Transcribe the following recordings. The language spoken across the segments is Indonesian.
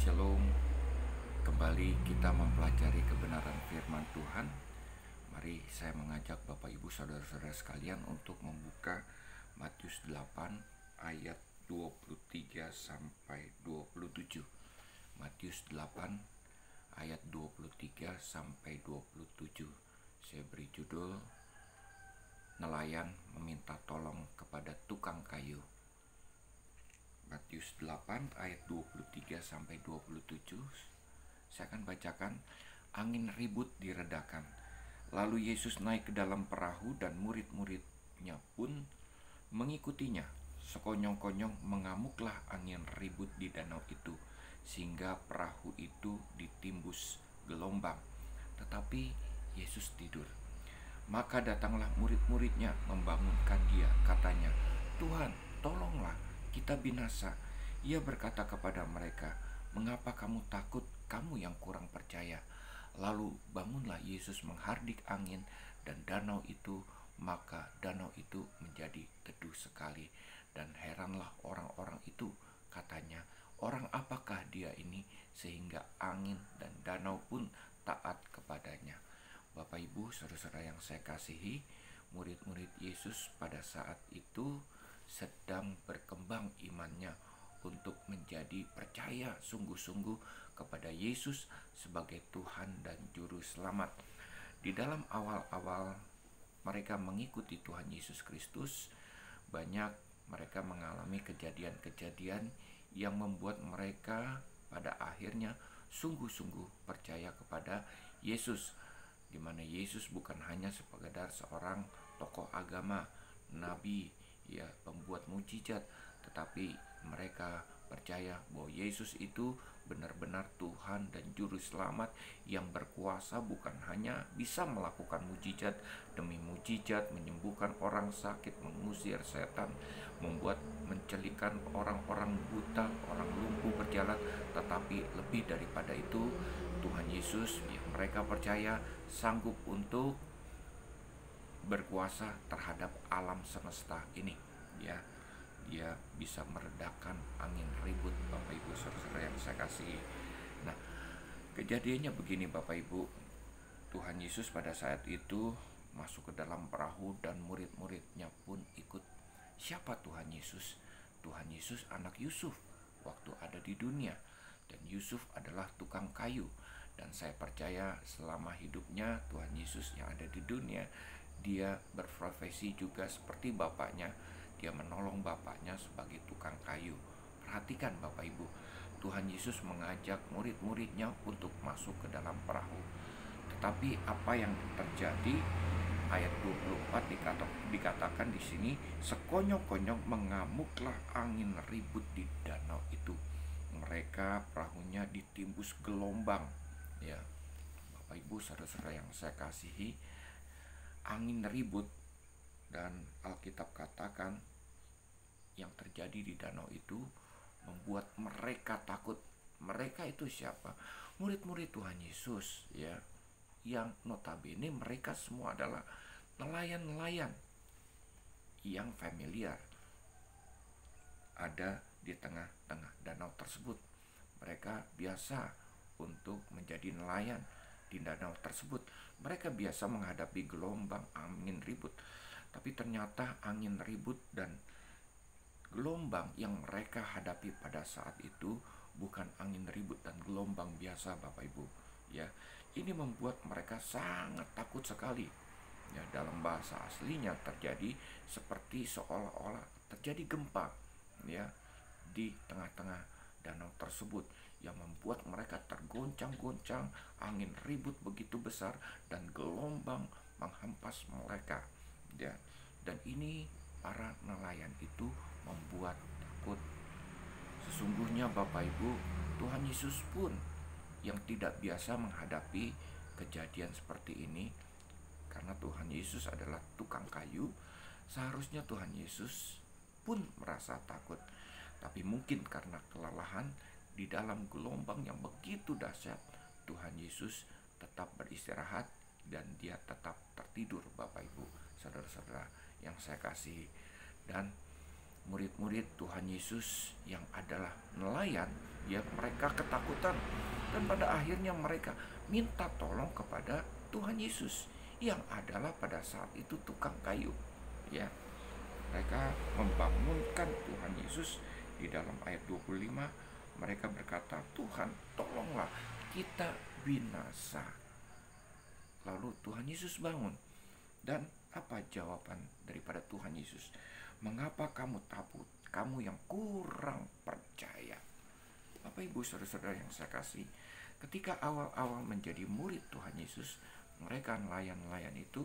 Shalom, kembali kita mempelajari kebenaran firman Tuhan. Mari saya mengajak Bapak Ibu Saudara-saudara sekalian untuk membuka Matius 8 ayat 23 sampai 27. Matius 8 ayat 23 sampai 27. Saya beri judul Nelayan meminta tolong kepada tukang kayu. Matius 8 ayat 23 sampai 27. Saya akan bacakan. Angin ribut diredakan. Lalu Yesus naik ke dalam perahu dan murid-muridnya pun mengikutinya. Sekonyong-konyong mengamuklah angin ribut di danau itu, sehingga perahu itu ditimbus gelombang. Tetapi Yesus tidur. Maka datanglah murid-muridnya membangunkan dia. Katanya, "Tuhan, tolonglah, kita binasa." Ia berkata kepada mereka, "Mengapa kamu takut, kamu yang kurang percaya?" Lalu bangunlah Yesus menghardik angin dan danau itu, maka danau itu menjadi teduh sekali. Dan heranlah orang-orang itu, katanya, "Orang apakah dia ini sehingga angin dan danau pun taat kepadanya?" Bapak Ibu, saudara-saudara yang saya kasihi, murid-murid Yesus pada saat itu sedang berkembang imannya untuk menjadi percaya sungguh-sungguh kepada Yesus sebagai Tuhan dan Juru Selamat. Di dalam awal-awal mereka mengikuti Tuhan Yesus Kristus, banyak mereka mengalami kejadian-kejadian yang membuat mereka pada akhirnya sungguh-sungguh percaya kepada Yesus, di mana Yesus bukan hanya sekedar seorang tokoh agama, nabi, ya, pembuat mujizat, tetapi mereka percaya bahwa Yesus itu benar-benar Tuhan dan Juru Selamat yang berkuasa, bukan hanya bisa melakukan mujizat demi mujizat, menyembuhkan orang sakit, mengusir setan, membuat mencelikan orang-orang buta, orang lumpuh berjalan, tetapi lebih daripada itu, Tuhan Yesus yang mereka percaya sanggup untuk berkuasa terhadap alam semesta ini, ya. Dia bisa meredakan angin ribut, Bapak Ibu saudara yang saya kasihi. Nah, kejadiannya begini Bapak Ibu. Tuhan Yesus pada saat itu masuk ke dalam perahu dan murid-muridnya pun ikut. Siapa Tuhan Yesus? Tuhan Yesus anak Yusuf waktu ada di dunia, dan Yusuf adalah tukang kayu. Dan saya percaya selama hidupnya Tuhan Yesus yang ada di dunia, dia berprofesi juga seperti bapaknya. Dia menolong bapaknya sebagai tukang kayu. Perhatikan Bapak Ibu, Tuhan Yesus mengajak murid-muridnya untuk masuk ke dalam perahu. Tetapi apa yang terjadi? Ayat 24 dikatakan di sini, sekonyong-konyong mengamuklah angin ribut di danau itu. Mereka perahunya ditimbus gelombang. Ya, Bapak Ibu saudara-saudara yang saya kasihi, angin ribut, dan Alkitab katakan yang terjadi di danau itu membuat mereka takut. Mereka itu siapa? Murid-murid Tuhan Yesus, ya, yang notabene mereka semua adalah nelayan-nelayan yang familiar ada di tengah-tengah danau tersebut. Mereka biasa untuk menjadi nelayan di danau tersebut. Mereka biasa menghadapi gelombang, angin ribut. Tapi ternyata angin ribut dan gelombang yang mereka hadapi pada saat itu bukan angin ribut dan gelombang biasa, Bapak Ibu. Ya, ini membuat mereka sangat takut sekali. Ya, dalam bahasa aslinya terjadi seperti seolah-olah terjadi gempa, ya, di tengah-tengah danau tersebut, yang membuat mereka tergoncang-goncang, angin ribut begitu besar dan gelombang menghempas mereka, ya. Dan ini para nelayan itu membuat takut. Sesungguhnya Bapak Ibu, Tuhan Yesus pun yang tidak biasa menghadapi kejadian seperti ini, karena Tuhan Yesus adalah tukang kayu. Seharusnya Tuhan Yesus pun merasa takut, tapi mungkin karena kelelahan di dalam gelombang yang begitu dahsyat, Tuhan Yesus tetap beristirahat dan dia tetap tertidur, Bapak Ibu saudara-saudara yang saya kasihi. Dan murid-murid Tuhan Yesus yang adalah nelayan Ya, mereka ketakutan dan pada akhirnya mereka minta tolong kepada Tuhan Yesus yang adalah pada saat itu tukang kayu. Ya, mereka membangunkan Tuhan Yesus di dalam ayat 25. Mereka berkata, "Tuhan, tolonglah, kita binasa." Lalu Tuhan Yesus bangun. Dan apa jawaban daripada Tuhan Yesus? "Mengapa kamu takut, kamu yang kurang percaya?" Bapak Ibu saudara-saudara yang saya kasih, ketika awal-awal menjadi murid Tuhan Yesus, mereka nelayan-nelayan itu,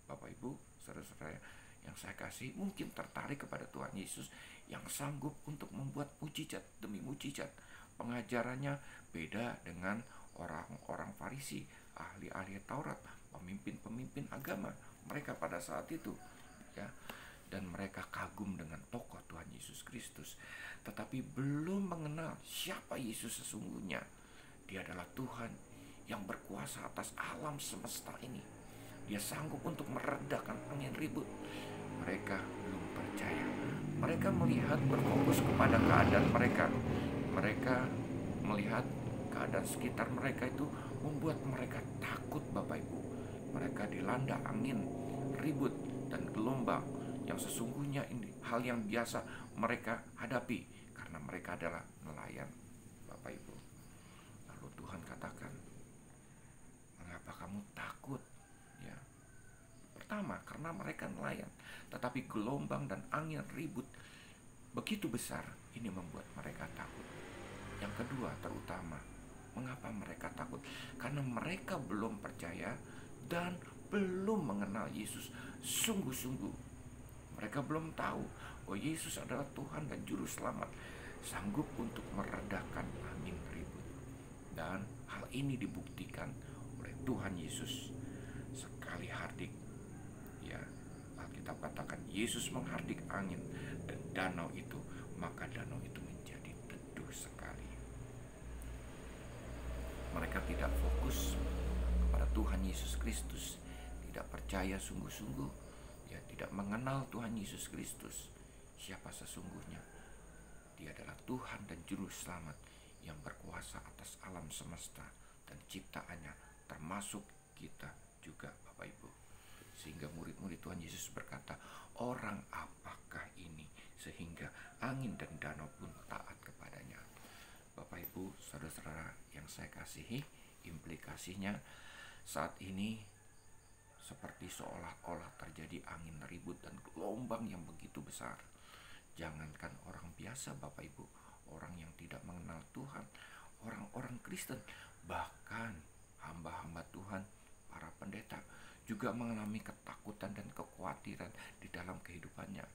Bapak Ibu saudara-saudara yang saya kasih, mungkin tertarik kepada Tuhan Yesus yang sanggup untuk membuat mujizat demi mujizat. Pengajarannya beda dengan orang-orang Farisi, ahli-ahli Taurat, pemimpin-pemimpin agama mereka pada saat itu, ya. Dan mereka kagum dengan tokoh Tuhan Yesus Kristus, tetapi belum mengenal siapa Yesus sesungguhnya. Dia adalah Tuhan yang berkuasa atas alam semesta ini. Dia sanggup untuk meredakan angin ribut. Mereka belum percaya. Mereka melihat, berfokus kepada keadaan mereka. Mereka melihat keadaan sekitar mereka itu membuat mereka takut, Bapak Ibu. Mereka dilanda angin ribut dan gelombang yang sesungguhnya ini hal yang biasa mereka hadapi karena mereka adalah nelayan, Bapak Ibu. Lalu Tuhan katakan, "Mengapa kamu takut?" Ya. Pertama, karena mereka nelayan, tetapi gelombang dan angin ribut begitu besar, ini membuat mereka takut. Yang kedua, terutama, mengapa mereka takut? Karena mereka belum percaya dan belum mengenal Yesus sungguh-sungguh. Mereka belum tahu bahwa Yesus adalah Tuhan dan Juru Selamat, sanggup untuk meredakan angin ribut. Dan hal ini dibuktikan oleh Tuhan Yesus sekali hardik. Ya, Alkitab katakan Yesus menghardik angin dan danau itu, maka danau itu menjadi teduh sekali. Mereka tidak fokus kepada Tuhan Yesus Kristus, tidak percaya sungguh-sungguh, ya, tidak mengenal Tuhan Yesus Kristus siapa sesungguhnya. Dia adalah Tuhan dan Juru Selamat yang berkuasa atas alam semesta dan ciptaannya, termasuk kita juga, Bapak Ibu. Sehingga murid-murid Tuhan Yesus berkata, "Orang apakah ini sehingga angin dan danau pun taat kepadanya?" Bapak Ibu saudara-saudara yang saya kasihi, implikasinya saat ini seperti seolah-olah terjadi angin ribut dan gelombang yang begitu besar. Jangankan orang biasa, Bapak Ibu, orang yang tidak mengenal Tuhan, orang-orang Kristen, bahkan hamba-hamba Tuhan, para pendeta juga mengalami ketakutan dan kekhawatiran di dalam kehidupannya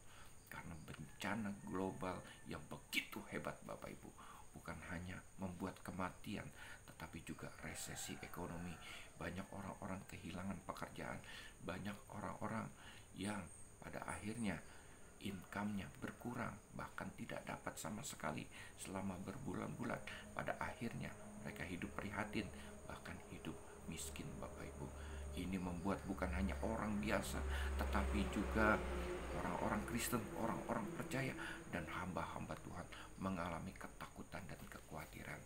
karena bencana global yang begitu hebat, Bapak Ibu. Bukan hanya membuat kematian, tetapi juga resesi ekonomi. Banyak orang-orang kehilangan pekerjaan, banyak orang-orang yang pada akhirnya income-nya berkurang, bahkan tidak dapat sama sekali selama berbulan-bulan. Pada akhirnya mereka hidup prihatin, bahkan hidup miskin, Bapak Ibu. Ini membuat bukan hanya orang biasa, tetapi juga orang-orang Kristen, orang-orang percaya, dan hamba-hamba Tuhan mengalami ketakutan dan kekhawatiran.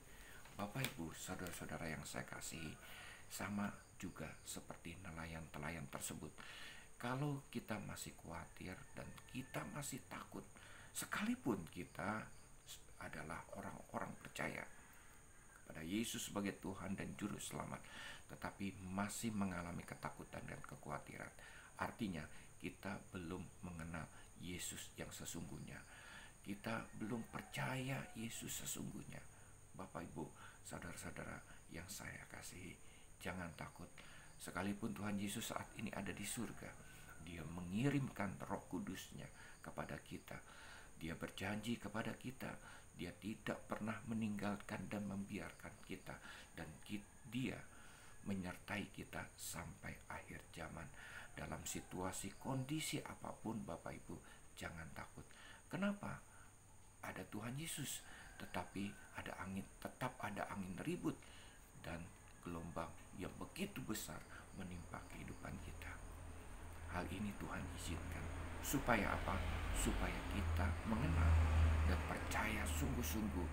Bapak Ibu, saudara-saudara yang saya kasihi, sama juga seperti nelayan-nelayan tersebut. Kalau kita masih khawatir dan kita masih takut, sekalipun kita adalah orang-orang percaya kepada Yesus sebagai Tuhan dan Juru Selamat, tetapi masih mengalami ketakutan dan kekhawatiran, artinya kita belum mengenal Yesus yang sesungguhnya. Kita belum percaya Yesus sesungguhnya. Bapak Ibu, saudara-saudara yang saya kasihi, jangan takut. Sekalipun Tuhan Yesus saat ini ada di surga, Dia mengirimkan Roh Kudus-Nya kepada kita. Dia berjanji kepada kita, Dia tidak pernah meninggalkan dan membiarkan kita, dan Dia menyertai kita sampai akhir zaman. Dalam situasi kondisi apapun, Bapak Ibu, jangan takut. Kenapa? Ada Tuhan Yesus, tetapi tetap ada angin ribut dan gelombang yang begitu besar menimpa kehidupan kita. Hal ini Tuhan izinkan supaya apa? Supaya kita mengenal dan percaya sungguh-sungguh,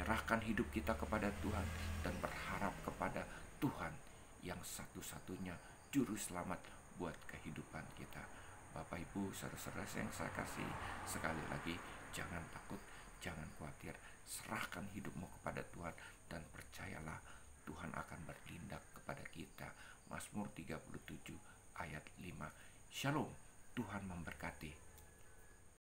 menyerahkan hidup kita kepada Tuhan dan berharap kepada Tuhan yang satu-satunya juru selamat buat kehidupan kita. Bapak Ibu, saudara-saudara yang saya kasih, sekali lagi jangan takut, jangan khawatir. Serahkan hidupmu kepada Tuhan dan percayalah Tuhan akan bertindak kepada kita. Mazmur 37 ayat 5. Shalom, Tuhan memberkati.